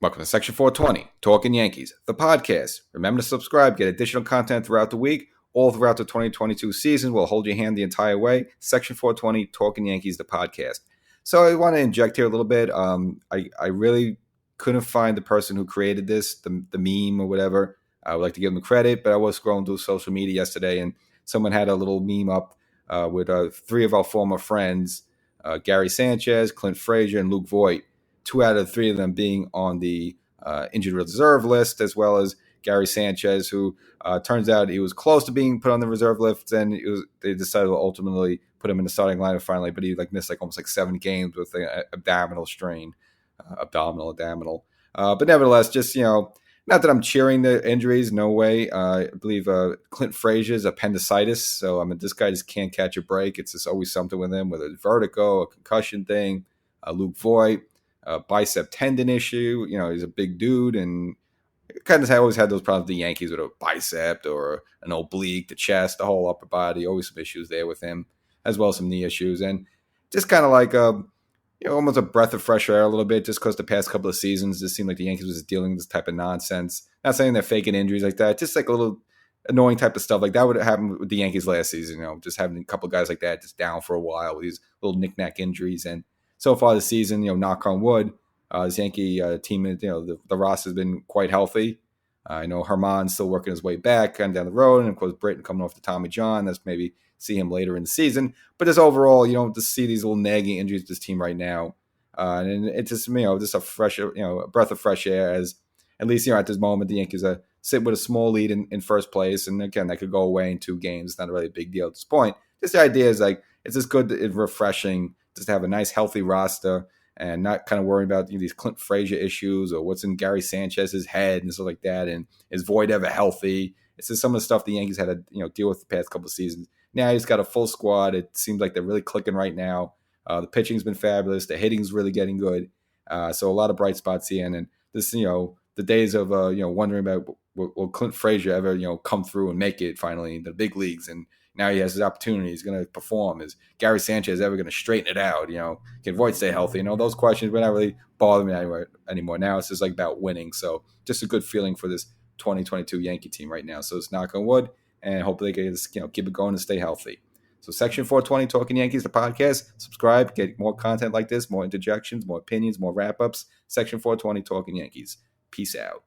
Welcome to Section 420, Talkin Yankees, the podcast. Remember to subscribe, get additional content throughout the week, all throughout the 2022 season. We'll hold your hand the entire way. Section 420, Talkin Yankees, the podcast. So I want to inject here a little bit. I really couldn't find the person who created this, the meme or whatever. I would like to give them credit, but I was scrolling through social media yesterday, and someone had a little meme up with three of our former friends, Gary Sanchez, Clint Frazier, and Luke Voigt. 2 out of 3 of them being on the injured reserve list, as well as Gary Sanchez, who turns out he was close to being put on the reserve list, and they decided to ultimately put him in the starting lineup finally, but he missed almost 7 games with an abdominal strain, abdominal. But nevertheless, just, not that I'm cheering the injuries, no way. I believe Clint Frazier's appendicitis, so this guy just can't catch a break. It's just always something with him, whether it's vertigo, a concussion thing. Luke Voigt, bicep tendon issue. He's a big dude and kind of always had those problems with the Yankees with a bicep or an oblique, the chest, the whole upper body. Always some issues there with him, as well as some knee issues. And just kind of like almost a breath of fresh air a little bit, just because the past couple of seasons it seemed like the Yankees was dealing with this type of nonsense. Not saying they're faking injuries like that, just like a little annoying type of stuff like that would happen with the Yankees last season. Just having a couple of guys like that just down for a while with these little knick-knack injuries. And so far this season, knock on wood, this Yankee team, the roster has been quite healthy. I know Herman's still working his way back kind of down the road, and of course Britton coming off the Tommy John. That's maybe see him later in the season. But just overall, you don't just see these little nagging injuries to this team right now, and it's just just a fresh, a breath of fresh air. As at least at this moment, the Yankees sit with a small lead in first place, and again that could go away in 2 games. It's not a really big deal at this point. Just the idea is it's just good and refreshing just to have a nice healthy roster and not kind of worrying about these Clint Frazier issues or what's in Gary Sanchez's head and stuff like that. And is Voigt ever healthy? It's just some of the stuff the Yankees had to deal with the past couple of seasons. Now he's got a full squad. It seems like they're really clicking right now. The pitching's been fabulous. The hitting's really getting good. So a lot of bright spots here. And this, the days of wondering about will Clint Frazier ever come through and make it finally in the big leagues, and now he has his opportunity. He's going to perform. Is Gary Sanchez ever going to straighten it out? Can Voigt stay healthy? Those questions, but not really bother me anymore. Now it's just about winning. So just a good feeling for this 2022 Yankee team right now. So it's knock on wood, and hopefully they can keep it going and stay healthy. So Section 420, Talkin Yankees, the podcast. Subscribe, get more content like this, more interjections, more opinions, more wrap-ups. Section 420, Talkin Yankees. Peace out.